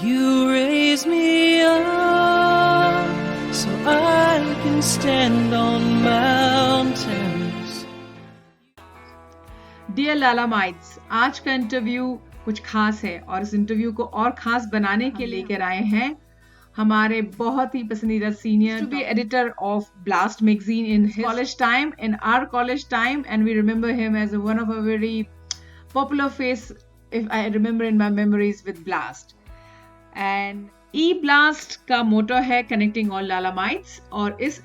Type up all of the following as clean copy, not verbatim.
You raise me up so I can stand on mountains. Dear लालामाइट्स, आज का interview कुछ खास है और इस इंटरव्यू को और खास बनाने के लिए लेकर आए हैं हमारे बहुत ही पसंदीदा senior to be editor of Blast magazine in college time, in our college time, and we remember him as one of a very popular face if I remember in my memories with Blast. And e Blast का motto है connecting all लालामाइट्स, और इस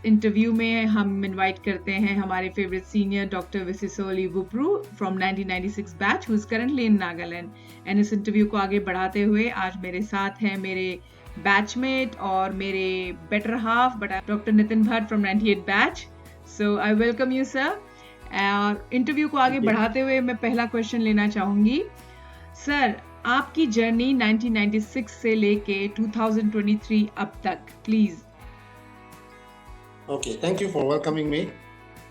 interview में हम invite करते हैं हमारे favourite senior doctor Visiesoli Vupru from 1996 batch who is currently in Nagaland. And इस इंटरव्यू को आगे बढ़ाते हुए आज मेरे साथ हैं मेरे बैचमेट और मेरे better half but doctor Nitin Bhatt from 98 batch. So I welcome you sir. और इंटरव्यू को आगे बढ़ाते हुए मैं पहला क्वेश्चन लेना चाहूंगी. सर, आपकी जर्नी 1996 से लेके 2023 अब तक, please. Okay, thank you for welcoming me.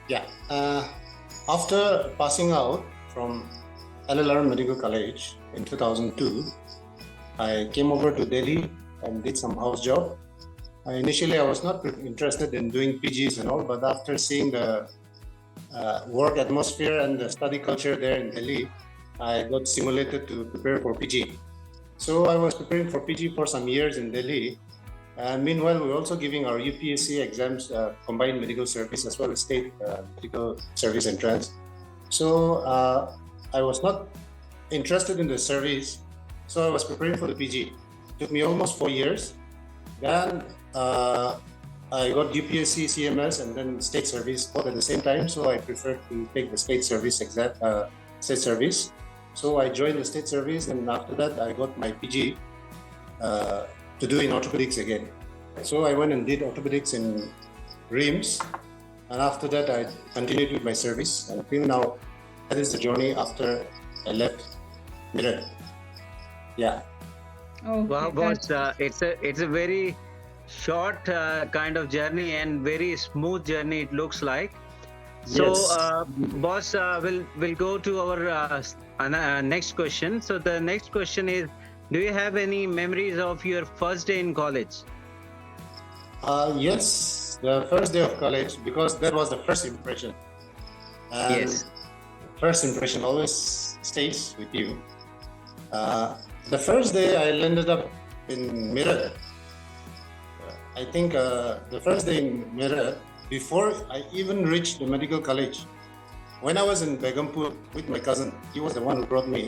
Yeah, after passing out from LLR Medical College in 2002, I came over to Delhi and did some house job. Initially, I was not interested in doing PGs and all, but after seeing the work atmosphere and the study culture there in Delhi, I got stimulated to prepare for PG. So I was preparing for PG for some years in Delhi. And meanwhile, we were also giving our UPSC exams, combined medical service as well as state medical service entrance. So I was not interested in the service, so I was preparing for the PG. It took me almost 4 years. Then I got UPSC, CMS, and then state service both at the same time. So I preferred to take the state service exam, state service. So I joined the state service, and after that I got my PG to do in orthopedics again. So I went and did orthopedics in RIMS, and after that I continued with my service until now. That is the journey after I left Mirror. Yeah. Oh, Wow, boss, it's a very short kind of journey and very smooth journey it looks like. So, Yes. boss, we'll go to our next question. So the next question is, do you have any memories of your first day in college? Yes, the first day of college, because that was the first impression. And Yes. First impression always stays with you. The first day I landed up in Mirror. I think the first day in Mirror, before I even reached the medical college, when I was in Begumpur with my cousin, he was the one who brought me.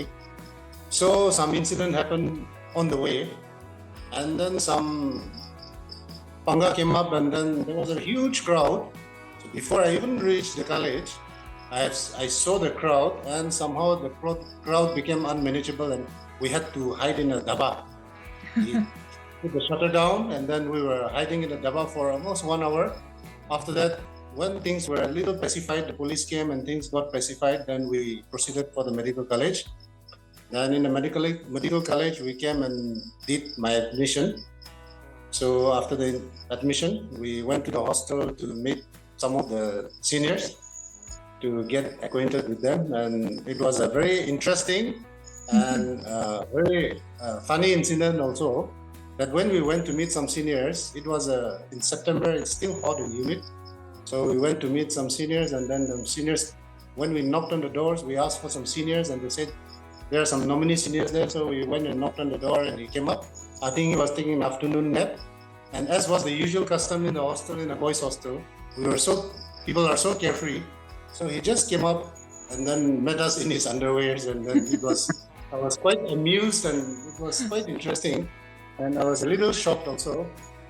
So some incident happened on the way, and then some panga came up, and then there was a huge crowd. So before I even reached the college, I saw the crowd, and somehow the crowd became unmanageable, and we had to hide in a daba. We put the shutter down, and then we were hiding in a daba for almost 1 hour. After that, when things were a little pacified, the police came and things got pacified, then we proceeded for the medical college. Then in the medical college, we came and did my admission. So after the admission, we went to the hostel to meet some of the seniors to get acquainted with them. And it was a very interesting and very funny incident also. That when we went to meet some seniors, it was in September, it's still hot and humid. So we went to meet some seniors, and then the seniors, when we knocked on the doors, we asked for some seniors, and they said, there are some nominee seniors there. So we went and knocked on the door, and he came up. I think he was taking an afternoon nap. And as was the usual custom in the hostel, in a boys' hostel, people are so carefree. So he just came up and then met us in his underwears, and then I was quite amused, and it was quite interesting. And I was a little shocked also.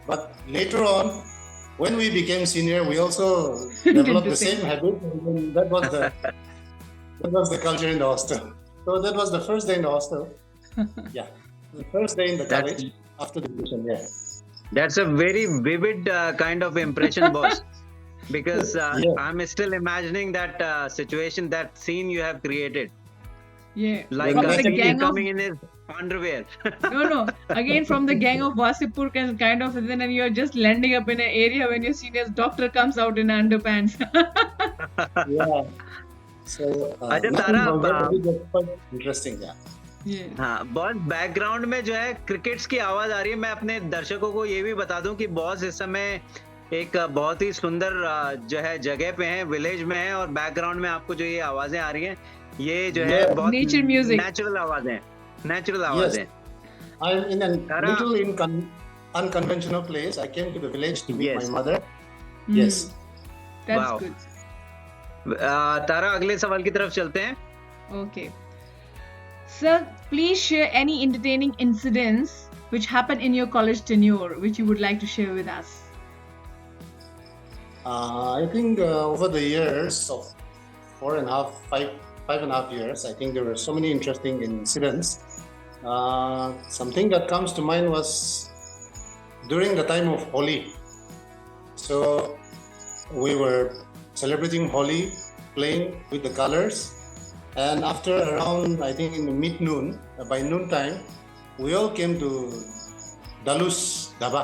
But later on, when we became senior, we also developed the same habit. And that was the culture in the hostel. So that was the first day in the hostel. Yeah, the first day in the college after the admission. Yeah. That's a very vivid kind of impression, boss. Because I'm still imagining that situation, that scene you have created. Yeah, Like from the gang coming of in his underwear. no. Again, from the gang of Wasipur kind of, and then you're just landing up in an area when your senior's doctor comes out in underpants. Yeah. So Ajay, nothing Tara, was quite interesting. Yeah. Yes. हाँ boss, background में जो है crickets की आवाज आ रही है। मैं अपने दर्शकों को ये भी बता दूं कि बॉस इस समय एक बहुत ही सुंदर जो है जगह पे हैं, विलेज में है, और बैकग्राउंड में आपको जो ये आवाजें आ रही हैं, ये जो है Yeah. बहुत Nature music. नेचुरल आवाजें, नेचुरल Yes. आवाजें। I'm in a Tara. little unconventional place. I came to the village to meet Yes. my mother. Hmm. Yes. That's Wow. good. तारा, अगले सवाल की तरफ चलते हैं। Okay. Sir, please share any entertaining incidents which happened in your college tenure, which you would like to share with us. I think over the years of 5.5 years, I think there were so many interesting incidents. Something that comes to mind was during the time of Holi. So we were celebrating Holi, playing with the colors, and after around, I think in the mid-noon, by noontime, we all came to Dalu's Dhaba.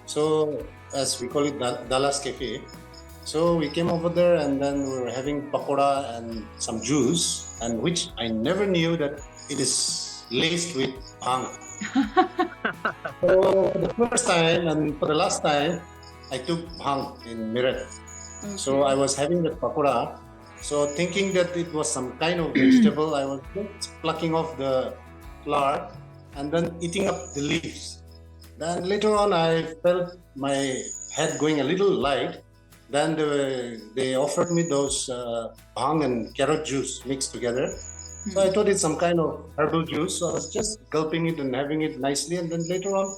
So as we call it, Dalas Cafe. So we came over there, and then we were having pakoda and some juice, and which I never knew that it is laced with bhang. So for the first time and for the last time, I took bhang in Meerut. Okay. So I was having the pakoda. So thinking that it was some kind of vegetable, I was just plucking off the flour and then eating up the leaves. Then later on, I felt my head going a little light. Then they offered me those bhang and carrot juice mixed together. So I thought it's some kind of herbal juice. So I was just gulping it and having it nicely. And then later on,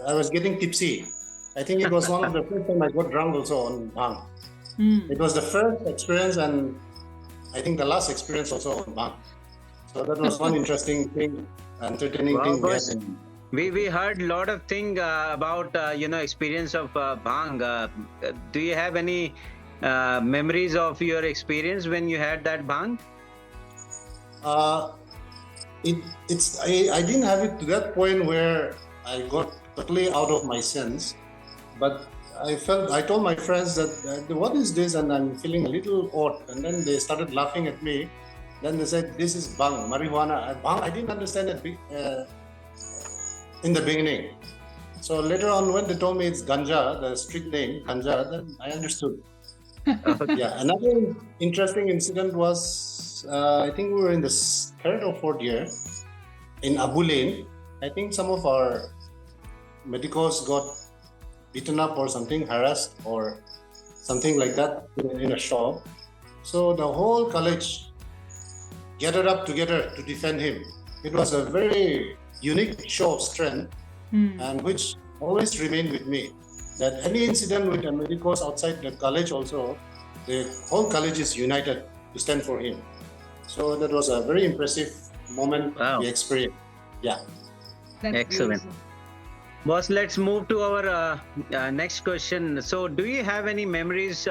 I was getting tipsy. I think it was one of the first time I got drunk also on bhang. It was the first experience and I think the last experience also on bhang. So that was one interesting thing, entertaining Wow, thing. boss. Yes. We heard a lot of things about experience of bhang. Do you have any memories of your experience when you had that bhang? I didn't have it to that point where I got totally out of my sense, but I told my friends that what is this, and I'm feeling a little odd, and then they started laughing at me. Then they said this is bhang, marijuana. Bhang, I didn't understand it in the beginning. So later on, when they told me it's ganja, the street name ganja, then I understood. Yeah, another interesting incident was I think we were in the third or fourth year in Abu Lane. I think some of our medicos got beaten up or something, harassed or something like that in a shop. So the whole college gathered up together to defend him. It was a very unique show of strength and which always remained with me. That any incident with the medicos outside the college also, the whole college is united to stand for him. So that was a very impressive moment we experienced. Yeah. That's Excellent. beautiful. Boss, let's move to our next question. So, do you have any memories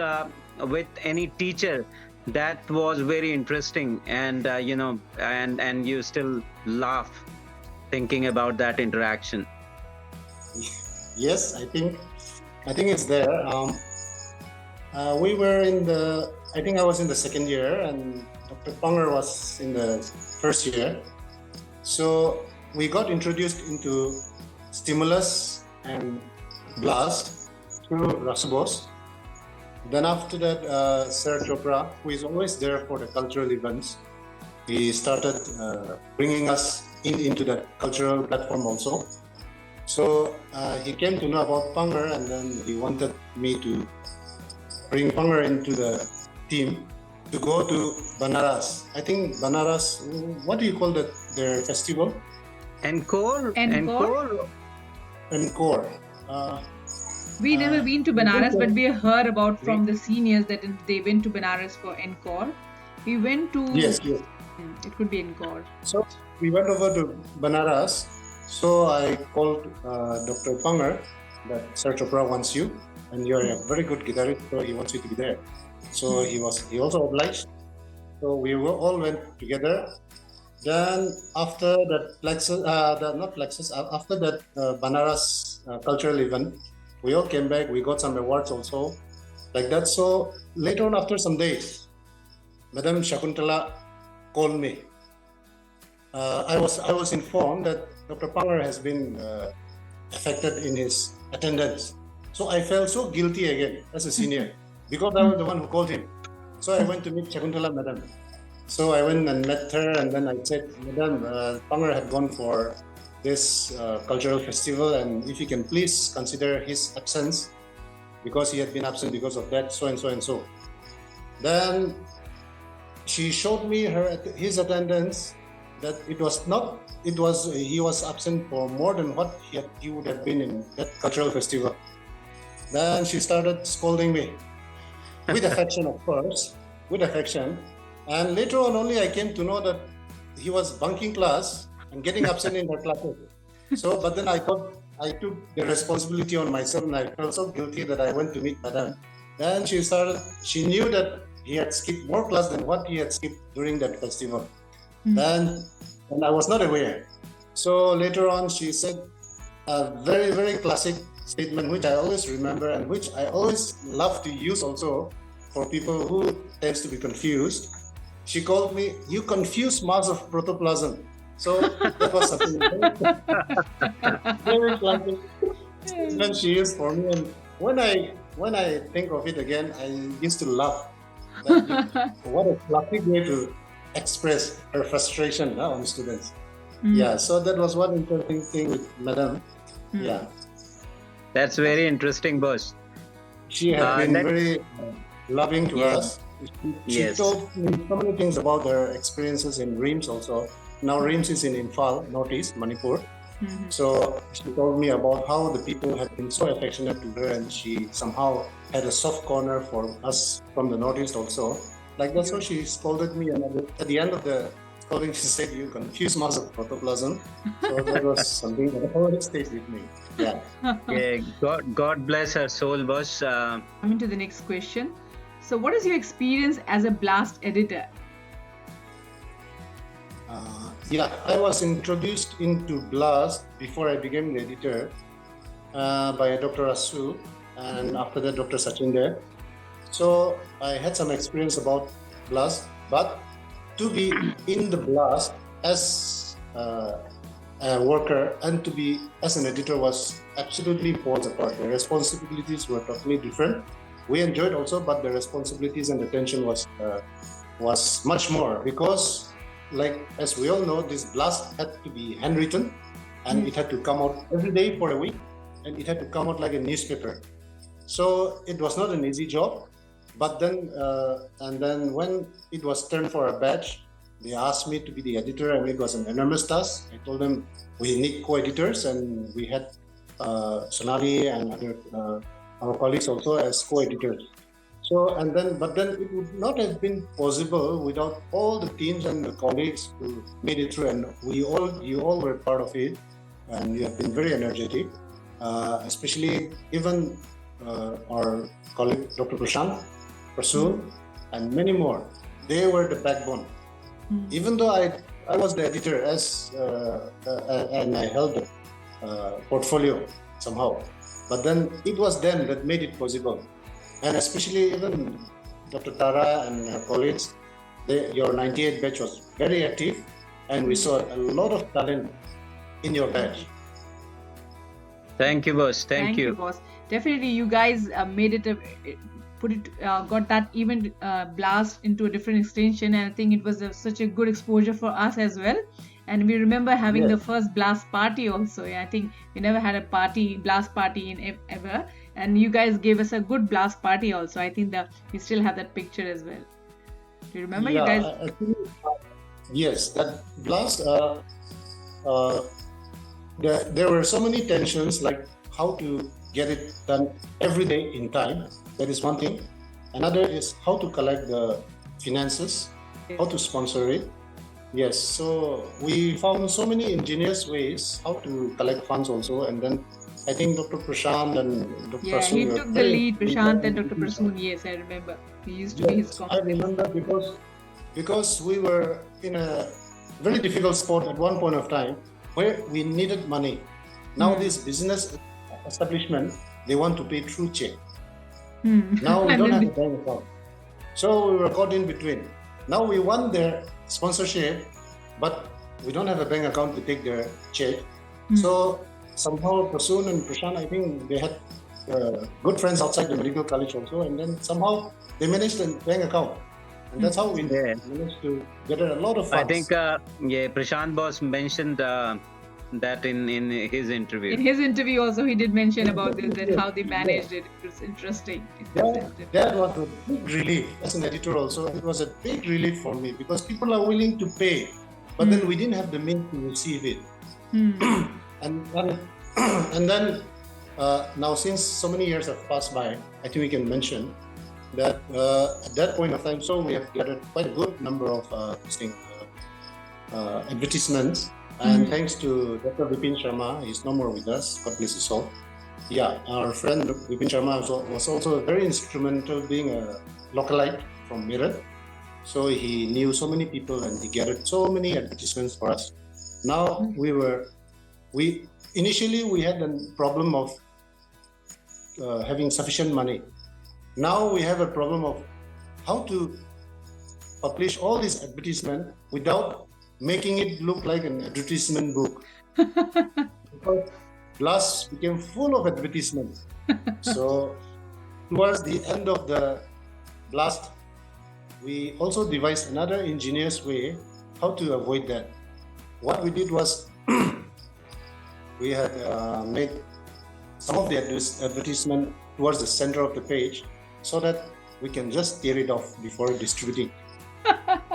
with any teacher that was very interesting, and and you still laugh thinking about that interaction? Yes, I think it's there. We were I think I was in the second year, and Dr. Panger was in the first year. So we got introduced into stimulus and blast through Rasubos. Then after that, Sir Chopra, who is always there for the cultural events, he started bringing us into the cultural platform also. So he came to know about Panger, and then he wanted me to bring Panger into the team to go to Banaras. I think Banaras, what do you call that, their festival? Encore? Encore? Encore. We never been to Banaras, but we heard about from the seniors that they went to Banaras for Encore. We went to... Yes. It could be Encore. So we went over to Banaras. So I called Dr. Panger that Sir Chopra wants you, and you're a very good guitarist, so he wants you to be there. So he also obliged. So we all went together. Then after that after that Banaras cultural event, we all came back. We got some awards also, like that. So later on, after some days, Madam Shakuntala called me. I was informed that Dr. Panger has been affected in his attendance. So I felt so guilty again as a senior because I was the one who called him. So I went to meet Shakuntala Madam. So I went and met her, and then I said, Madam, Panger had gone for this cultural festival, and if you can please consider his absence because he had been absent because of that, so and so and so. Then she showed me his attendance, that he was absent for more than what he would have been in that cultural festival. Then she started scolding me with affection, of course, with affection. And later on only I came to know that he was bunking class and getting absent in her classes. So, but then I thought I took the responsibility on myself, and I felt so guilty that I went to meet Madam. Then she knew that he had skipped more class than what he had skipped during that festival. And I was not aware. So later on, she said a very, very classic statement, which I always remember and which I always love to use also for people who tends to be confused. She called me, "You confuse mass of protoplasm." So that was something very classic statement she used for me. And when I think of it again, I used to laugh. What a classic way to express her frustration on students. Yeah, so that was one interesting thing with Madam. Yeah, That's very interesting, boss. she had been very loving to us. She Yes. told me so many things about her experiences in RIMS also. Now RIMS is in Imphal, Northeast, Manipur. So she told me about how the people had been so affectionate to her, and she somehow had a soft corner for us from the Northeast also. Like that's how she scolded me, and at the end of the scolding, she said, "You confuse mass of protoplasm." So that was something that always stayed with me. Yeah. Yeah, God bless her soul, boss. Coming to the next question. So, what is your experience as a blast editor? Yeah, I was introduced into BLAST before I became the editor by Dr. Asu, and after that Dr. Sachinder. So I had some experience about BLAST, but to be in the BLAST as a worker and to be as an editor was absolutely poles apart. The responsibilities were totally different. We enjoyed also, but the responsibilities and the tension was much more because, like as we all know, this BLAST had to be handwritten, and it had to come out every day for a week, and it had to come out like a newspaper. So it was not an easy job. But then, and then when it was turned for a batch, they asked me to be the editor, and it was an enormous task. I told them we need co-editors, and we had Sonali and other our colleagues also as co-editors. So, but then it would not have been possible without all the teams and the colleagues who made it through, and you all were part of it, and you have been very energetic, especially even our colleague Dr. Prashant, Prasoon, and many more. They were the backbone. Even though I was the editor and I held the portfolio somehow, but then it was them that made it possible. And especially even Dr. Tara and her colleagues, your 98 batch was very active, and we saw a lot of talent in your batch. Thank you, boss. Thank you. boss. Definitely, you guys made it, got that event blast into a different extension, and I think it was such a good exposure for us as well. And we remember having the first blast party also. Yeah, I think we never had a blast party in ever, and you guys gave us a good blast party also. I think that we still have that picture as well. Do you remember, you guys? I think, yes, that blast. There were so many tensions, like how to get it done every day in time. That is one thing. Another is how to collect the finances, how to sponsor it. Yes, so we found so many ingenious ways how to collect funds also, and then I think Dr. Prashant and Dr. Yeah, Prasoon he were took the very lead, Prashant and Dr. involved. Prasoon. Yes, I remember. He used to be his Yes, I remember because we were in a very difficult spot at one point of time where we needed money. Now this business establishment, they want to pay through check. Now we don't have a bank account. So we were caught in between. Now we want their sponsorship, but we don't have a bank account to take their check. So somehow Prasoon and Prashant, I think they had good friends outside the medical college also, and then somehow they managed a bank account, and that's how we managed to gather a lot of funds. I think Prashant boss mentioned that in his interview. In his interview also he did mention about this, that how they managed it. It was interesting. That was a big relief. As an editor also, it was a big relief for me because people are willing to pay, but then we didn't have the means to receive it. And then now since so many years have passed by, I think we can mention that at that point of time, so we have gathered quite a good number of advertisements. And thanks to Dr. Vipin Sharma, he's no more with us, God bless his soul. Yeah, our friend Vipin Sharma was also very instrumental, being a localite from Meerut. So he knew so many people and he gathered so many advertisements for us. Now initially we had a problem of having sufficient money. Now we have a problem of how to publish all these advertisements without making it look like an advertisement book. Because Blast became full of advertisements. So towards the end of the Blast, we also devised another ingenious way how to avoid that. What we did was we had made some of the advertisement towards the center of the page so that we can just tear it off before distributing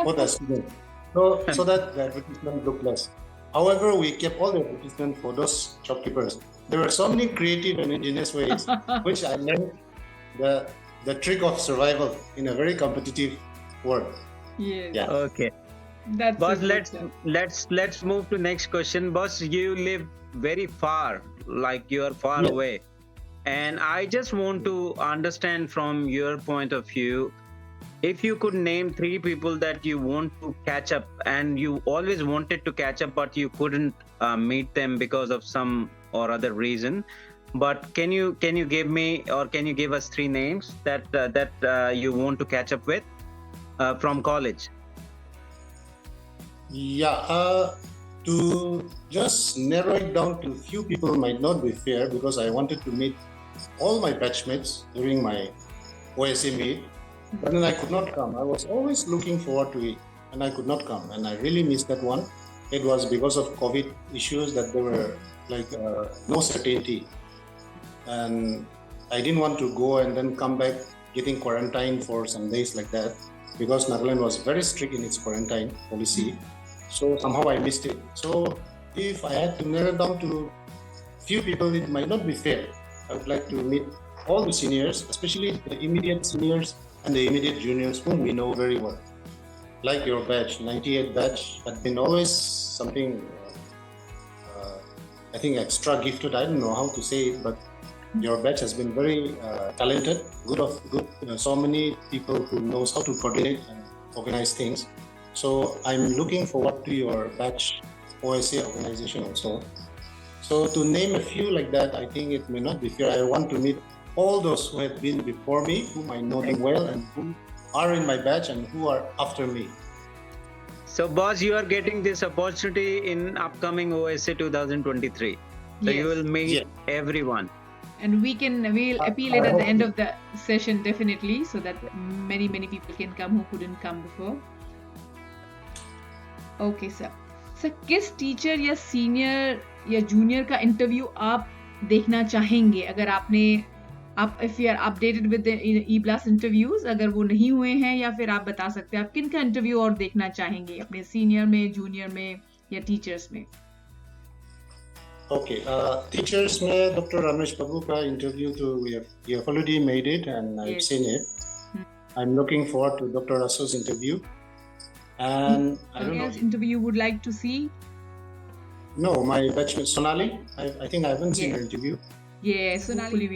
for the student. So that the advertisement looked less. However, we kept all the advertisement for those shopkeepers. There were so many creative and ingenious ways, which I learned the trick of survival in a very competitive world. Yes. Yeah. Okay. That's Boss, a good one. let's move to next question. Boss, you live very far, like you are far away, and I just want to understand from your point of view, if you could name 3 people that you want to catch up and you always wanted to catch up but you couldn't meet them because of some or other reason, but can you give me, or can you give us 3 names that you want to catch up with from college? Yeah, to just narrow it down to few people might not be fair because I wanted to meet all my batchmates during my OSA meet, but then I could not come. I was always looking forward to it and I could not come, and I really missed that one. It was because of COVID issues that there were like no certainty, and I didn't want to go and then come back getting quarantined for some days like that because Nagaland was very strict in its quarantine policy. So somehow I missed it. So if I had to narrow down to few people, it might not be fair. I would like to meet all the seniors, especially the immediate seniors and the immediate juniors whom we know very well. Like your batch, 98 batch, had been always something, I think extra gifted. I don't know how to say it, but your batch has been very talented, good. So many people who knows how to coordinate and organize things. So I'm looking forward to your batch OSA organization also. So to name a few like that, I think it may not be fair. I want to meet all those who have been before me, whom I know them well, and who are in my batch and who are after me. So, boss, you are getting this opportunity in upcoming OSA 2023. So you will meet everyone. And we'll appeal it at the end of the session definitely, so that many people can come who couldn't come before. Okay, sir. Sir किस teacher या senior या junior का interview आप देखना चाहेंगे, अगर आप if you are updated with e blast interviews, अगर वो नहीं हुए हैं, या फिर आप बता सकते हैं आप किन का इंटरव्यू और देखना चाहेंगे अपने सीनियर में, जूनियर में या टीचर्स में? Okay, teachers में Dr. Ramesh Babu का इंटरव्यू तो we have already made it and I've seen it. I'm looking forward to Dr. Rasu's interview. And I don't know. Interview you would like to see? No, my batchmate Sonali. I think I haven't seen her interview. Yeah, Sonali,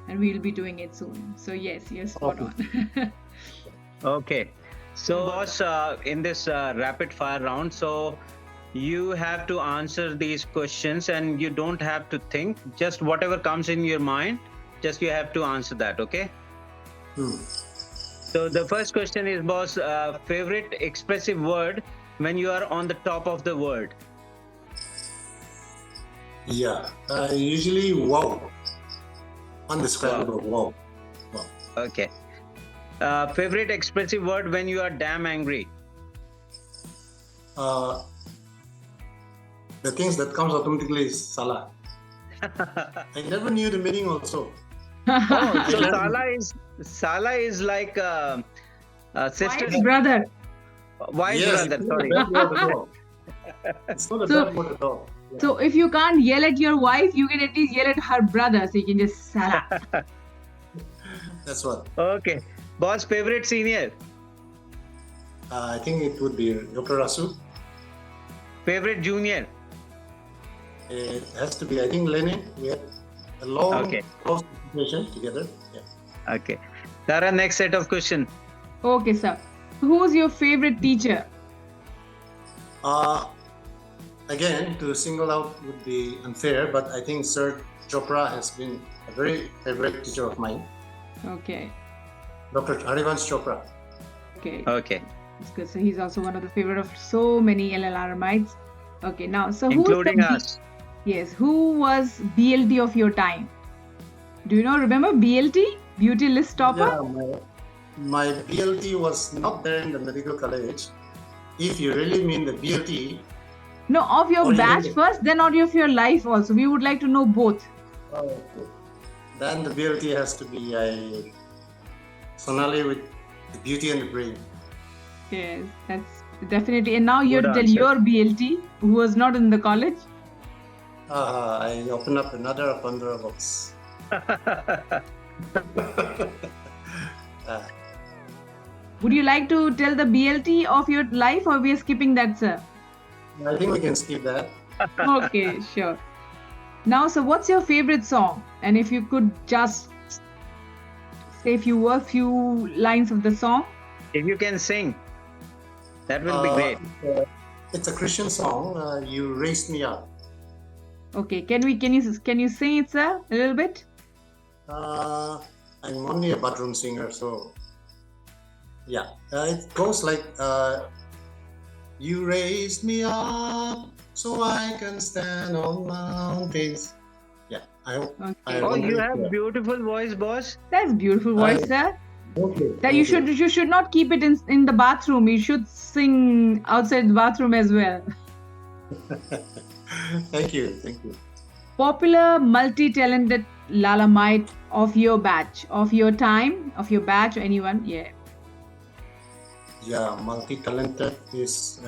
we'll be doing it soon. So yes, spot on. Okay, so boss, in this rapid fire round, so you have to answer these questions and you don't have to think. Just whatever comes in your mind, just you have to answer that. Okay. Hmm. So the first question is, boss, favorite expressive word when you are on the top of the world? Yeah, usually wow. Undescribable wow. Wow. Okay. Favorite expressive word when you are damn angry? The things that comes automatically is Salah. I never knew the meaning also. Oh, so learned- Sala is like sister, Wife's brother. wise Yes, brother. it's Sorry. not a bad word at all. It's not a So- bad word at all. Yeah. So if you can't yell at your wife, you can at least yell at her brother. So you can just Salah. That's what. Okay. Boss, favorite senior? I think it would be Dr. Rasu. Favorite junior? It has to be, I think, Lenin. We had a long, Okay. close situation together. Yeah. Okay. Tara, next set of question. Okay, sir. Who's your favorite teacher? Again, to single out would be unfair, but I think Sir Chopra has been a very favorite teacher of mine. Okay. Dr. Harivansh Chopra. Okay. Okay. That's good. So he's also one of the favorite of so many LLRmites. Okay, now so who's Including the us. Yes, who was BLT of your time? Do you know? Remember BLT, beauty list topper? Yeah, my BLT was not there in the medical college. If you really mean the BLT, No, of your What do you batch mean? first, then of your life also. We would like to know both. then the BLT has to be Sonali with the beauty and the brain. Yes, that's definitely. And now you have Good to tell answer. your BLT, who was not in the college. I opened up another Pandora box. Would you like to tell the BLT of your life, or we are skipping that, sir? I think we can skip that. Okay, sure. Now, so what's your favorite song? And if you could just say few lines of the song. If you can sing, that will be great. It's a Christian song. You raised me up. Okay, can you sing it, sir, a little bit? I'm only a bedroom singer, so yeah. It goes like you raised me up so I can stand on mountains. Yeah, I hope. Okay. Oh, you have Yeah. beautiful voice, boss. That's beautiful voice, sir. Okay. That you should not keep it in the bathroom. You should sing outside the bathroom as well. Thank you. Popular, multi-talented Lalamite of your batch, of your time, of your batch, or anyone? Yeah. Yeah, multi-talented is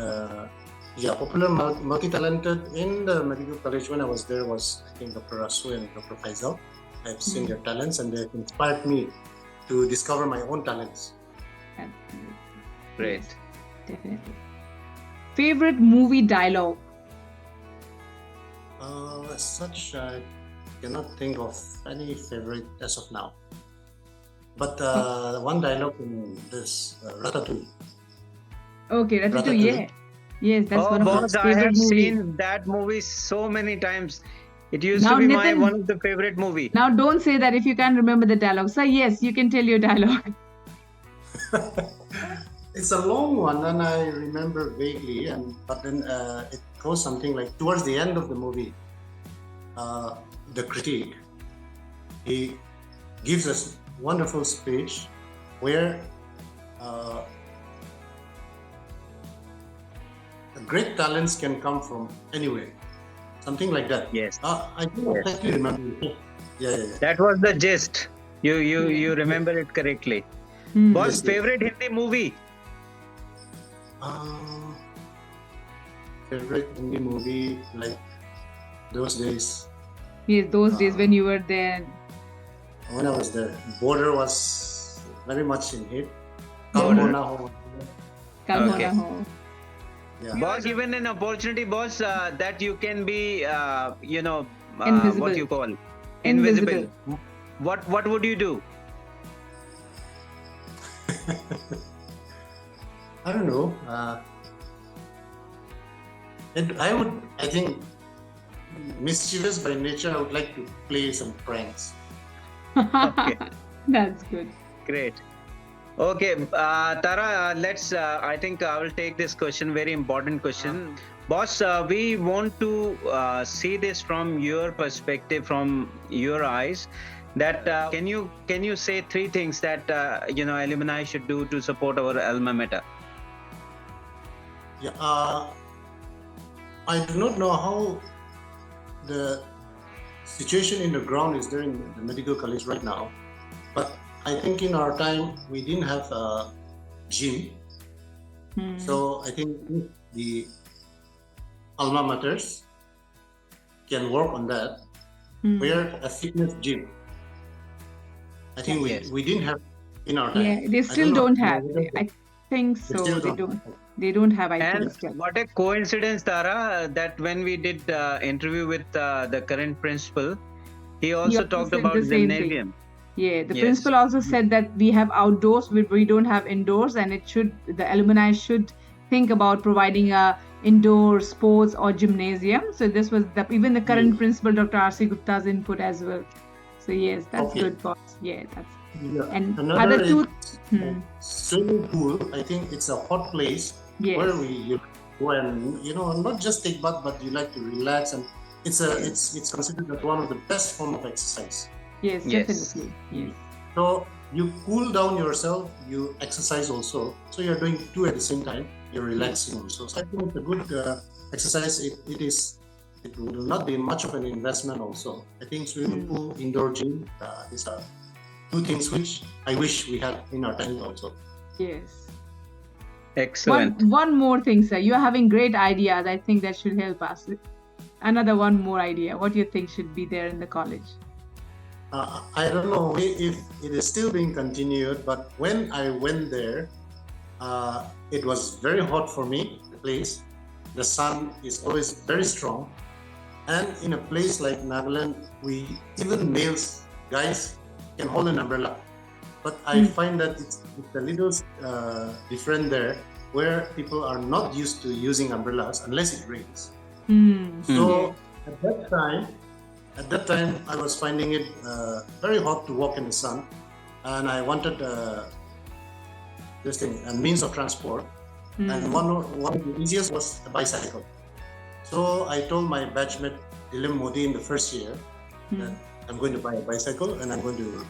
popular, multi-talented in the medical college when I was there was I think Dr. Rasu and Dr. Faisal. I've seen their talents and they've inspired me to discover my own talents. Great. Definitely. Favorite movie dialogue? As such, I cannot think of any favorite as of now. But one dialogue in this Ratatouille. Okay, Ratatouille. Ratatouille. Yeah. Yes, that's Oh, one of boss, my I favorite have movies. seen that movie so many times. It used Now, to be my Nitin- one of the favorite movie. Now, don't say that if you can't remember the dialogue. So, yes, you can tell your dialogue. It's a long one, and I remember vaguely. But then it goes something like towards the end of the movie, the critic he gives us wonderful speech where great talents can come from anywhere. Something like that. Yes. I don't exactly remember. Yeah. That was the gist. You remember it correctly. Hmm. Boss, Yes. favorite Hindi movie? Favorite Hindi movie like those days Yes, those days when you were there. when I was there. Border was very much in hit. Border. Kal Ho Na Ho. Kal Ho Okay. Na Ho. Yeah. You are given an opportunity, boss, that you can be, Invisible. what you call Invisible. What would you do? I don't know. I think, mischievous by nature, I would like to play some pranks. Okay. That's good. Great. Okay, Tara, let's. I think I will take this question. Very important question, boss. We want to see this from your perspective, from your eyes. That can you say three things that alumni should do to support our alma mater? Yeah, I do not know how the situation in the ground is there in the medical college right now, but I think in our time we didn't have a gym. So I think the alma maters can work on that. Where a fitness gym. I think we didn't have in our time. Yeah, they still don't have. I think so. They don't have. I think still. What a coincidence, Tara, that when we did interview with the current principal, he also talked about gymnasium. Yeah, the principal also said that we have outdoors, we don't have indoors, and the alumni should think about providing a indoor sports or gymnasium. So this was even the current principal, Dr. R.C. Gupta's input as well. So yes, that's good, boss. Yeah, that's. And another other two. Swimming pool. I think it's a hot place where you go and not just take bath, but you like to relax, and it's considered as one of the best form of exercise. Yes, definitely. Yes. So you cool down yourself, you exercise also. So you're doing two at the same time. You're relaxing also. So I think it's a good exercise. It will not be much of an investment also. I think swimming pool, indoor gym, these are two things which I wish we had in our time also. Yes. Excellent. One more thing, sir. You are having great ideas. I think that should help us. Another one more idea. What do you think should be there in the college? I don't know if it is still being continued, but when I went there, it was very hot for me, the place. The sun is always very strong. And in a place like Nagaland, even males, guys, can hold an umbrella. But I find that it's a little different there, where people are not used to using umbrellas unless it rains. So at that time, I was finding it very hot to walk in the sun, and I wanted a means of transport. And one of the easiest was a bicycle. So I told my batchmate Dilim Modi in the first year that I'm going to buy a bicycle and I'm going to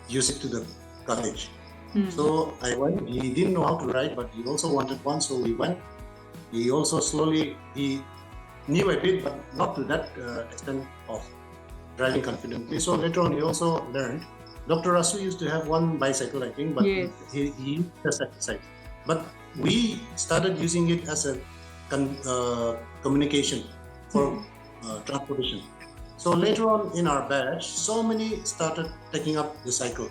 use it to the college. So I went. He didn't know how to ride, but he also wanted one, so we went. He also he knew a bit, but not to that extent of driving confidently. So later on, he also learned. Dr. Rasu used to have one bicycle, I think, but he just exercise. But we started using it as a communication for transportation. So later on in our batch, so many started taking up the cycle.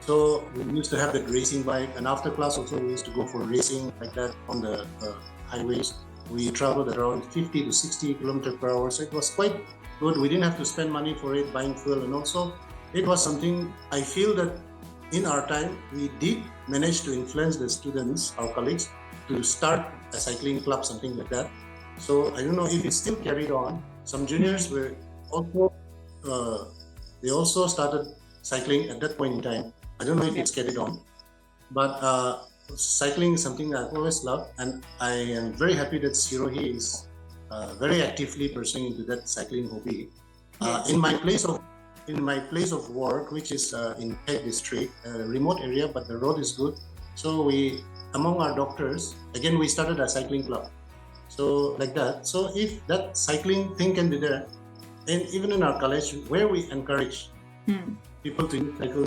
So we used to have that racing bike, and after class also we used to go for racing like that on the highways. We traveled around 50 to 60 kilometers per hour, so it was quite good. We didn't have to spend money for it, buying fuel, and also it was something I feel that in our time we did manage to influence the students, our colleagues, to start a cycling club, something like that. So I don't know if it's still carried on. Some juniors were also they also started cycling at that point in time. I don't know if it's carried on, but cycling is something that I've always loved, and I am very happy that Sirohi is very actively pursuing into that cycling hobby. In my place of work, which is in Peg district, a remote area, but the road is good. So among our doctors, again we started a cycling club. So like that. So if that cycling thing can be there, and even in our college where we encourage people to use cycle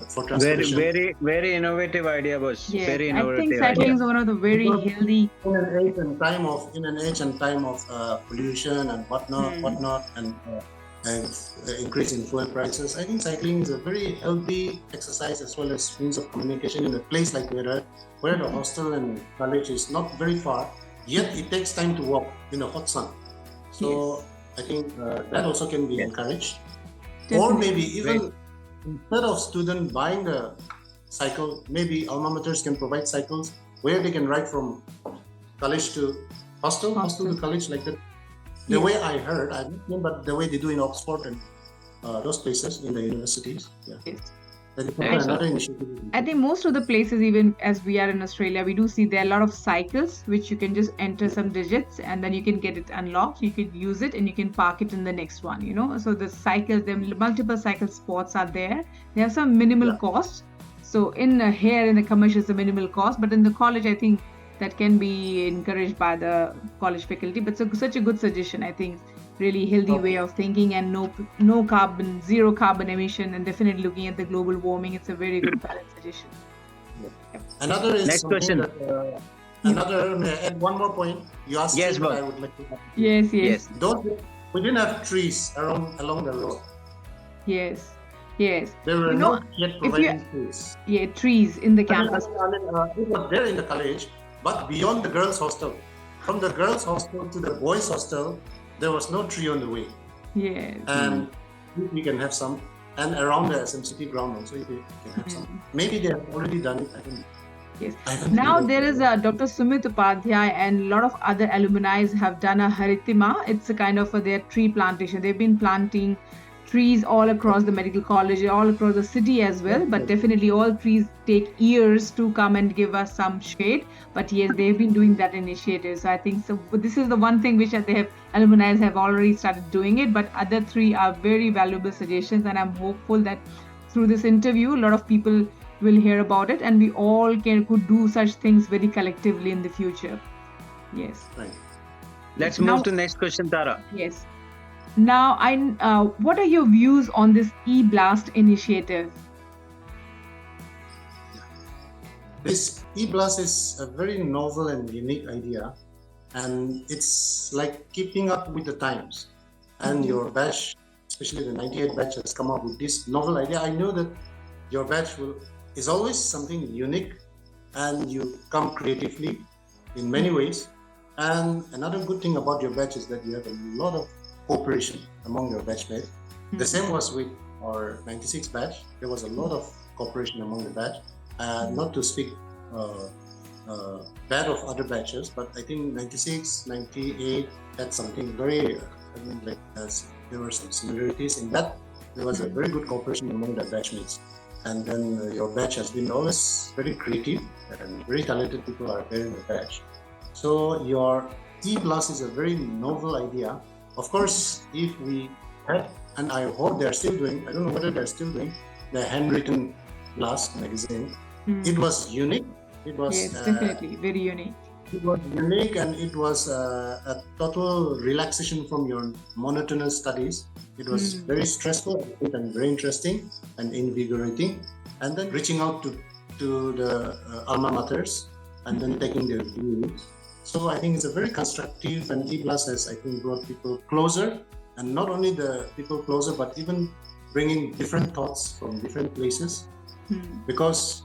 for transportation. Very, very innovative idea, boss. Yeah, very innovative. I think cycling is one of the very healthy. In an age and time of pollution and whatnot, and increase in fuel prices, I think cycling is a very healthy exercise as well as means of communication in a place like Meerut, where the hostel and college is not very far, yet it takes time to walk in the hot sun. So I think that also can be encouraged. Or maybe even instead of student buying the cycle, maybe alma maters can provide cycles where they can ride from college to hostel to college, like that. The way I heard, I don't know, but the way they do in Oxford and those places in the universities. Yeah. Yes. That is Excellent. another initiative. I think most of the places, even as we are in Australia, we do see there are a lot of cycles which you can just enter some digits and then you can get it unlocked. You could use it and you can park it in the next one, you know. So the cycles, the multiple cycle spots are there. They have some minimal Yeah. cost. So here in the commercial, it's a minimal cost, but in the college, I think that can be encouraged by the college faculty. But such a good suggestion, I think. Really healthy way of thinking and no carbon, zero carbon emission, and definitely looking at the global warming. It's a very good balanced suggestion. Another is Next something question. that, another, may I add one more point? You asked Yes, me, but boss. I would like to. Yes, Yes. We didn't have trees along the road. yes. Yes. There were You know, not yet if you- providing trees. Yeah, trees in the I mean, campus. it was there in the college, but beyond the girls' hostel. From the girls' hostel to the boys' hostel, there was no tree on the way. Yes. And we can have some. And around the SMCT ground also, we can have some. Maybe they have already done it. I don't know. Yes. I don't Now know. there is Dr. Sumit Upadhyay and a lot of other alumni have done a Haritima. It's a kind of their tree plantation. They've been planting trees all across the medical college, all across the city as well. But definitely all trees take years to come and give us some shade. But yes, they've been doing that initiative. So I think so. This is the one thing which they have alumni have already started doing it. But other three are very valuable suggestions, and I'm hopeful that through this interview, a lot of people will hear about it, and we all could do such things very collectively in the future. Yes. Right. Let's Now- move to next question, Tara. Yes. Now, what are your views on this e-blast initiative? This e-blast is a very novel and unique idea, and it's like keeping up with the times. And your batch, especially the 98 batch, has come up with this novel idea. I know that your batch is always something unique, and you come creatively in many ways. And another good thing about your batch is that you have a lot of cooperation among your batchmates. The same was with our 96 batch. There was a lot of cooperation among the batch. Not to speak bad of other batches, but I think 96, 98 had something very, there were some similarities in that. There was a very good cooperation among the batchmates. And then your batch has been always very creative and very talented people are there in the batch. So your e-blast is a very novel idea. Of course, if we had, and I hope they're still doing, I don't know whether they're still doing, the handwritten blast magazine. It was unique. It was Yes, definitely very unique. It was unique, and it was a total relaxation from your monotonous studies. It was very stressful and very interesting and invigorating. And then reaching out to the alma maters and then taking their views. So I think it's a very constructive, and e-blast has, I think, brought people closer, and not only the people closer, but even bringing different thoughts from different places. Because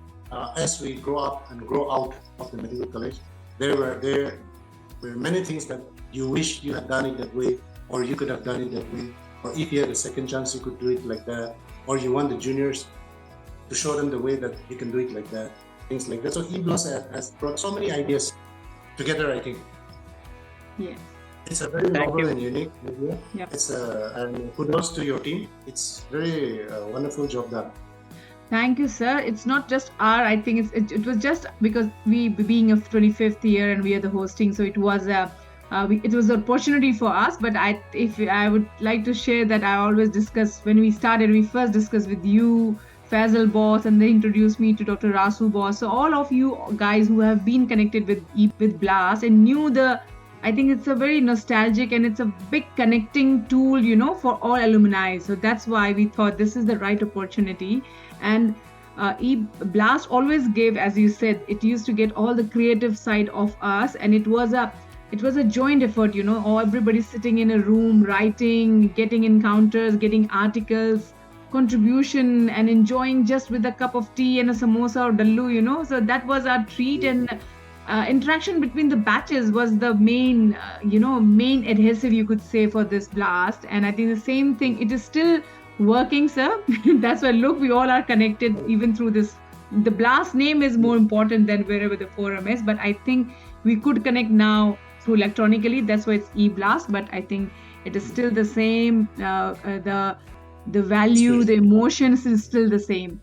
as we grow up and grow out of the medical college, there were many things that you wish you had done it that way, or you could have done it that way, or if you had a second chance, you could do it like that, or you want the juniors to show them the way that you can do it like that, things like that. So e-blast has brought so many ideas together, I think. Yes. It's a very Thank novel you. and unique idea. Yeah. It's and kudos to your team. It's very wonderful job done. Thank you, sir. It's not just I think it was just because we being a 25th year and we are the hosting, so it was it was an opportunity for us. But if I would like to share that I always discuss when we started, we first discussed with you, Faisal boss, and they introduced me to Dr. Rasu boss. So all of you guys who have been connected with Blast and knew I think it's a very nostalgic and it's a big connecting tool, for all alumni. So that's why we thought this is the right opportunity. And Blast always gave, as you said, it used to get all the creative side of us, and it was a joint effort, all everybody sitting in a room, writing, getting encounters, getting articles, contribution, and enjoying just with a cup of tea and a samosa or dallu, so that was our treat. And interaction between the batches was the main adhesive, you could say, for this Blast. And I think the same thing, it is still working, sir. That's why, look, we all are connected even through this. The Blast name is more important than wherever the forum is, but I think we could connect now through electronically. That's why it's e-Blast, but I think it is still the same. The value, the emotions is still the same.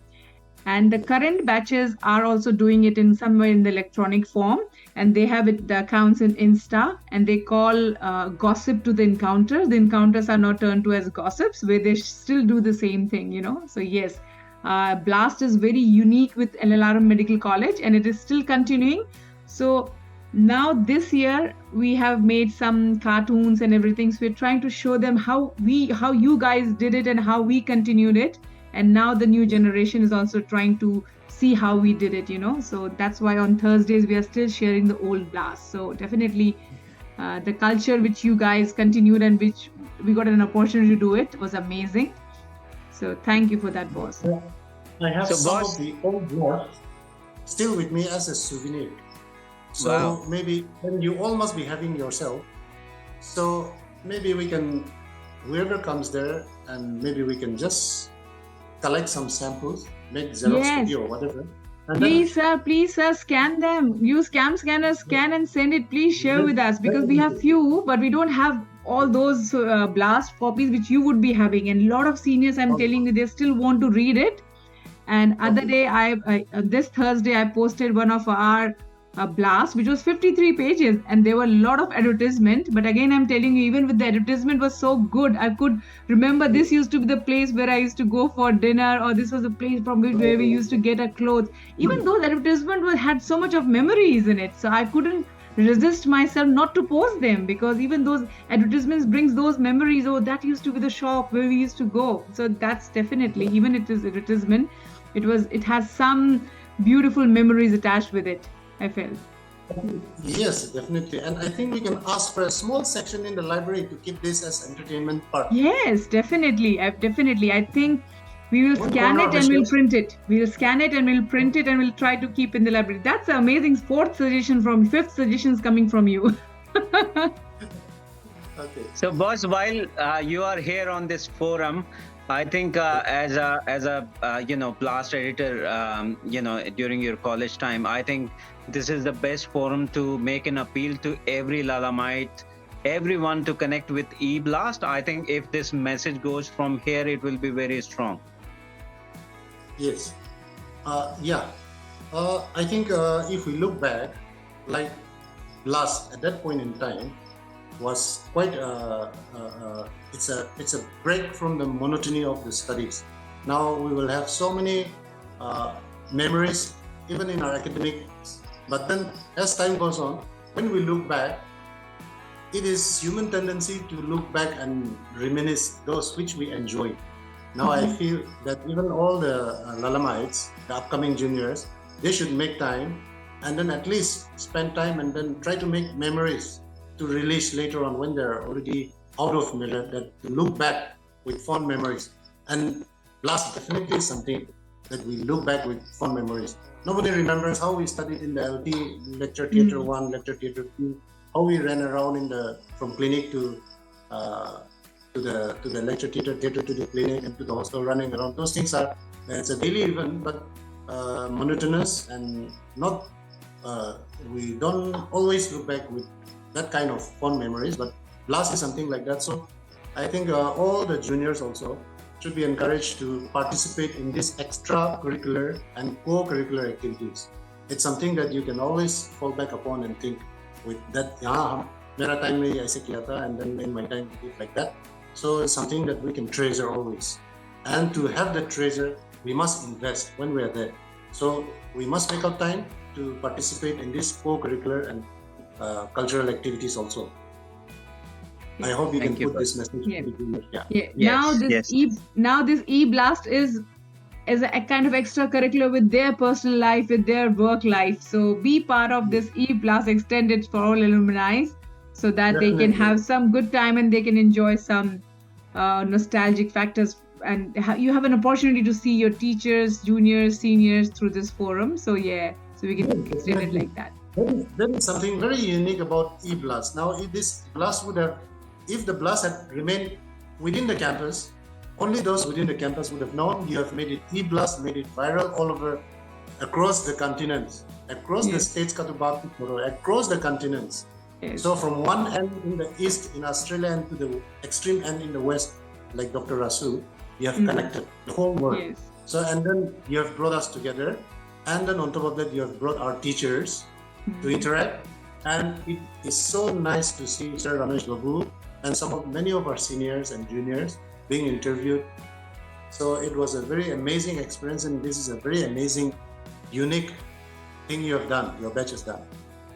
And the current batches are also doing it in somewhere in the electronic form, and they have it, the accounts in Insta, and they call gossip to the encounters. The encounters are not turned to as gossips, where they still do the same thing, you know. So yes, Blast is very unique with LLRM Medical College, and it is still continuing. So now this year we have made some cartoons and everything. So we're trying to show them how you guys did it and how we continued it. And now the new generation is also trying to see how we did it, you know. So that's why on Thursdays we are still sharing the old Blast. So definitely the culture which you guys continued and which we got an opportunity to do it was amazing. So thank you for that, boss. I have So, some boss- of the old Blast still with me as a souvenir. So Wow. maybe when you all must be having yourself. So maybe we can, whoever comes there, and maybe we can just collect some samples, make Xerox Yes. copy or whatever. And Please, sir, scan them. Use cam scanner, scan and send it. Please share Yes, with us, because we have few, but we don't have all those Blast copies which you would be having. And a lot of seniors, I'm Okay. telling you, they still want to read it. And other Okay. day, this Thursday, I posted one of our Blast, which was 53 pages, and there were a lot of advertisement. But again, I'm telling you, even with the advertisement was so good, I could remember this used to be the place where I used to go for dinner, or this was the place from where we used to get our clothes. Even those advertisements had so much of memories in it, so I couldn't resist myself not to post them, because even those advertisements brings those memories. Oh, that used to be the shop where we used to go. So that's definitely, even it is advertisement, it has some beautiful memories attached with it, I felt. Yes, definitely. And I think we can ask for a small section in the library to keep this as entertainment part. Yes, definitely. I think we will One scan corner it of the and we'll shelf. print it. We'll scan it and we'll print it and we'll try to keep in the library. That's an amazing fifth suggestions coming from you. Okay. So, boss, while you are here on this forum, I think as a Blast editor, during your college time, I think this is the best forum to make an appeal to every Lalamite, everyone to connect with eBlast. I think if this message goes from here, it will be very strong. Yes. Yeah. I think if we look back, like Blast at that point in time was quite it's a break from the monotony of the studies. Now we will have so many memories even in our academics, but then as time goes on, when we look back, it is human tendency to look back and reminisce those which we enjoy. Now I feel that even all the Lalamites, the upcoming juniors, they should make time and then at least spend time and then try to make memories to release later on when they're already out of Millet, that to look back with fond memories. And Blast definitely is something that we look back with fond memories. Nobody remembers how we studied in the LT, lecture theater 1, lecture theater 2, how we ran around from clinic to the lecture theater to the clinic and to the hospital, running around. Those things it's a daily event, but monotonous and not. We don't always look back with that kind of fond memories, but Blast is something like that. So I think all the juniors also should be encouraged to participate in this extracurricular and co-curricular activities. It's something that you can always fall back upon and think with that, mera time mein aise kiya tha, and then in my time we did like that. So it's something that we can treasure always. And to have that treasure, we must invest when we are there. So we must make out time to participate in this co-curricular and cultural activities also. I hope we Thank can you, put this message Yeah. to the juniors. Yeah. Yeah. Yes, Now this e-blast is a kind of extracurricular with their personal life, with their work life. So be part of this e-blast extended for all alumni, so that they can Definitely. have some good time and they can enjoy some nostalgic factors. And you have an opportunity to see your teachers, juniors, seniors through this forum. So yeah, so we can extend it like that. That is something very unique about e-blast. Now, if this blast if the blast had remained within the campus, only those within the campus would have known you have made it e-blast, made it viral all over, across the continents, across the states, across the continents. Yes. So from one end in the east in Australia and to the extreme end in the west, like Dr. Rasu, you have connected the whole world. Yes. So, and then you have brought us together, and then on top of that, you have brought our teachers to interact. And it is so nice to see Sir Ramesh Babu and many of our seniors and juniors being interviewed. So it was a very amazing experience, and this is a very amazing, unique thing you have done, your batch has done.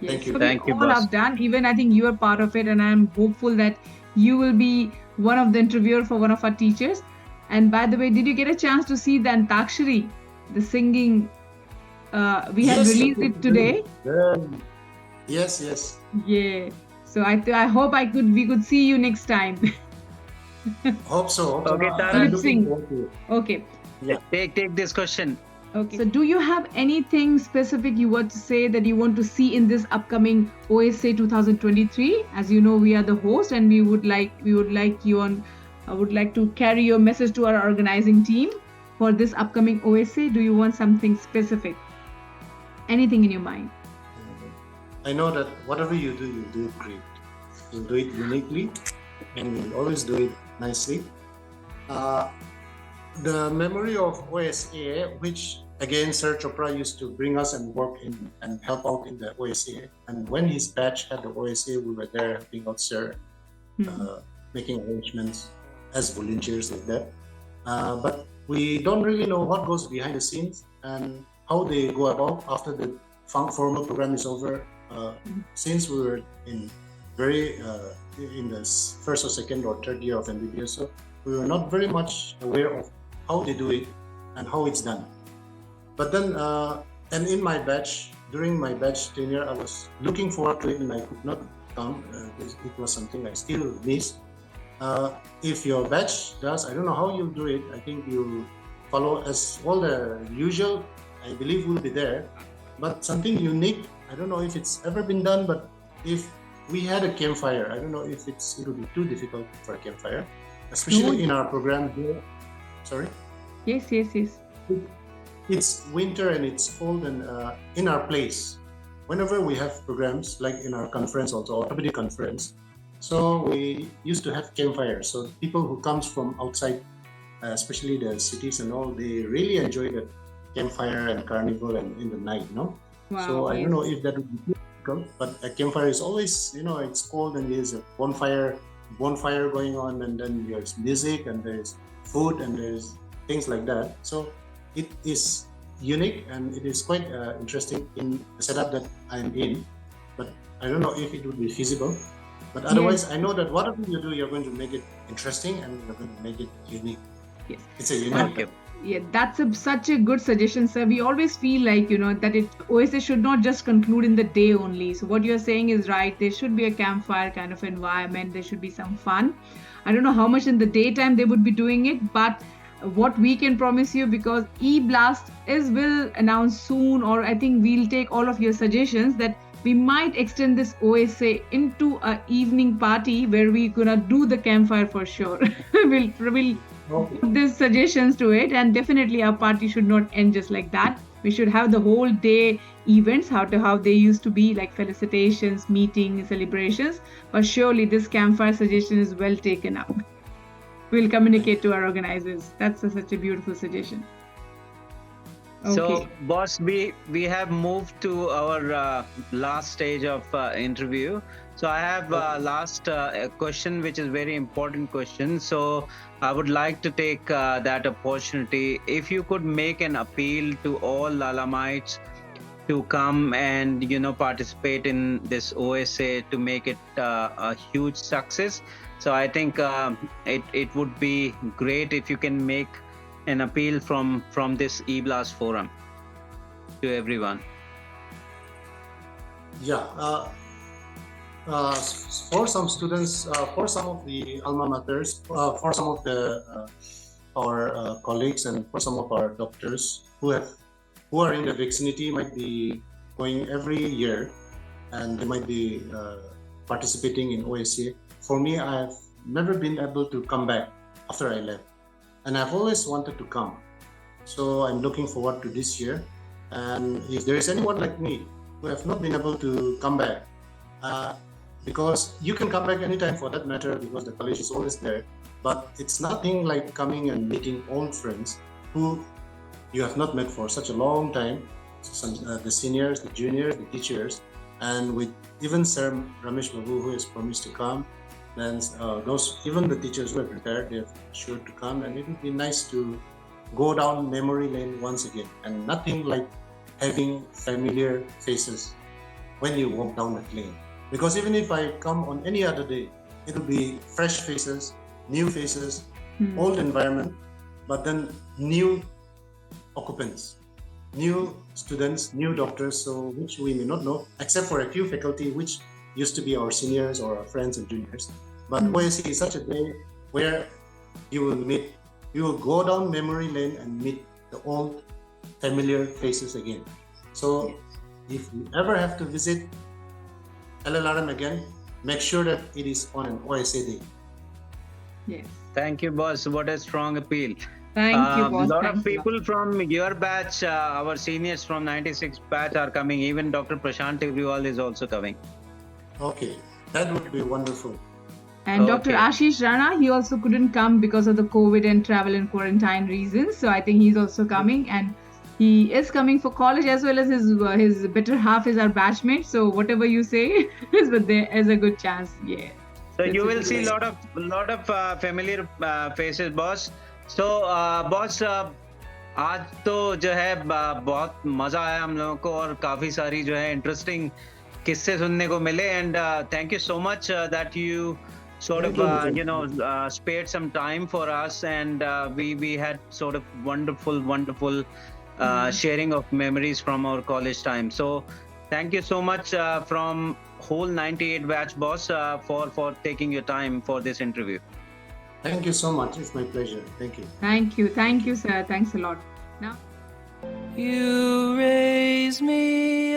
Yes. Thank you. So Thank we you, all boss. have done. Even I think you are part of it, and I'm hopeful that you will be one of the interviewer for one of our teachers. And by the way, did you get a chance to see the Antakshari, the singing? We have released it today. Yes, yes. Yeah. So I hope we could see you next time. Hope so. Okay, I'm Taran. looking forward to it. Okay. Take this question. Okay. So do you have anything specific you want to say that you want to see in this upcoming OSA 2023? As you know, we are the host, and I would like to carry your message to our organizing team for this upcoming OSA. Do you want something specific? Anything in your mind? I know that whatever you do it great. You'll do it uniquely, and you'll always do it nicely. The memory of OSA, which again Sir Chopra used to bring us and work in and help out in the OSA. And when his batch had the OSA, we were there helping out Sir, making arrangements as volunteers like that. But we don't really know what goes behind the scenes and how they go about after the formal program is over. Since we were in the first or second or third year of MBBS, so we were not very much aware of how they do it and how it's done. But then, and in my batch, during my batch tenure, I was looking forward to it and I could not come. It was something I still miss. If your batch does, I don't know how you'll do it. I think you'll follow as all the usual, I believe will be there. But something unique, I don't know if it's ever been done, but if we had a campfire, I don't know if it will be too difficult for a campfire, especially in our program here. Sorry? Yes. It's winter and it's cold, and in our place, whenever we have programs, like in our conference also, orthopedic conference, so we used to have campfires. So people who comes from outside, especially the cities and all, they really enjoy the campfire and carnival and in the night, Wow, so I don't know if that would be difficult, but a campfire is always, it's cold and there's a bonfire going on, and then there's music and there's food and there's things like that. So it is unique and it is quite interesting in the setup that I'm in, but I don't know if it would be feasible. But otherwise, I know that whatever you do, you're going to make it interesting and you're going to make it unique. Yes. It's a unique. Yeah, that's such a good suggestion, sir. We always feel like, that OSA should not just conclude in the day only. So what you're saying is right. There should be a campfire kind of environment. There should be some fun. I don't know how much in the daytime they would be doing it, but what we can promise you, because eBlast will announce soon, or I think we'll take all of your suggestions, that we might extend this OSA into an evening party where we're gonna do the campfire for sure. We'll put these suggestions to it, and definitely our party should not end just like that. We should have the whole day events, how they used to be, like felicitations, meetings, celebrations. But surely this campfire suggestion is well taken up. We'll communicate to our organizers. That's such a beautiful suggestion. Okay. So, boss, we have moved to our last stage of interview. So I have last question, which is very important question. So I would like to take that opportunity. If you could make an appeal to all Lalamites to come and participate in this OSA to make it a huge success. So I think it would be great if you can make an appeal from this eBlast forum to everyone. Yeah. For some students, for some of the alma maters, for some of our colleagues, and for some of our doctors who are in the vicinity, might be going every year, and they might be participating in OSA. For me, I've never been able to come back after I left, and I've always wanted to come. So I'm looking forward to this year. And if there is anyone like me who have not been able to come back, because you can come back anytime for that matter, because the college is always there, but it's nothing like coming and meeting old friends who you have not met for such a long time. The seniors, the juniors, the teachers, and with even Sir Ramesh Babu, who has promised to come. Then even the teachers who are prepared, they're sure to come, and it would be nice to go down memory lane once again. And nothing like having familiar faces when you walk down that lane. Because even if I come on any other day, it'll be fresh faces, new faces, old environment, but then new occupants, new students, new doctors, so which we may not know, except for a few faculty which used to be our seniors or our friends and juniors. But OSC is such a day where you will go down memory lane and meet the old familiar faces again. So if you ever have to visit LLRM again, make sure that it is on an OSA day. Yes. Thank you, boss. What a strong appeal. Thank you, boss. A lot Thanks of people from your batch, our seniors from 96 batch are coming. Even Dr. Prashant Tibriwal is also coming. Okay, that would be wonderful. And Dr. Okay. Ashish Rana, he also couldn't come because of the COVID and travel and quarantine reasons. So I think he's also coming, and he is coming for college as well as his better half is our batchmate. So whatever you say, but there is a good chance. Yeah. So you will That's see it. lot of familiar faces, boss. So boss, आज तो जो है बहुत मजा आया हम लोगों को और काफी सारी जो है इंटरेस्टिंग किस्से सुनने को मिले and thank you so much that you sort of spared some time for us, and we had sort of wonderful sharing of memories from our college time. So thank you so much from whole 98 batch, boss, for taking your time for this interview. Thank you so much. It's my pleasure. Thank you. Thank you, sir. Thanks a lot. Now. You raise me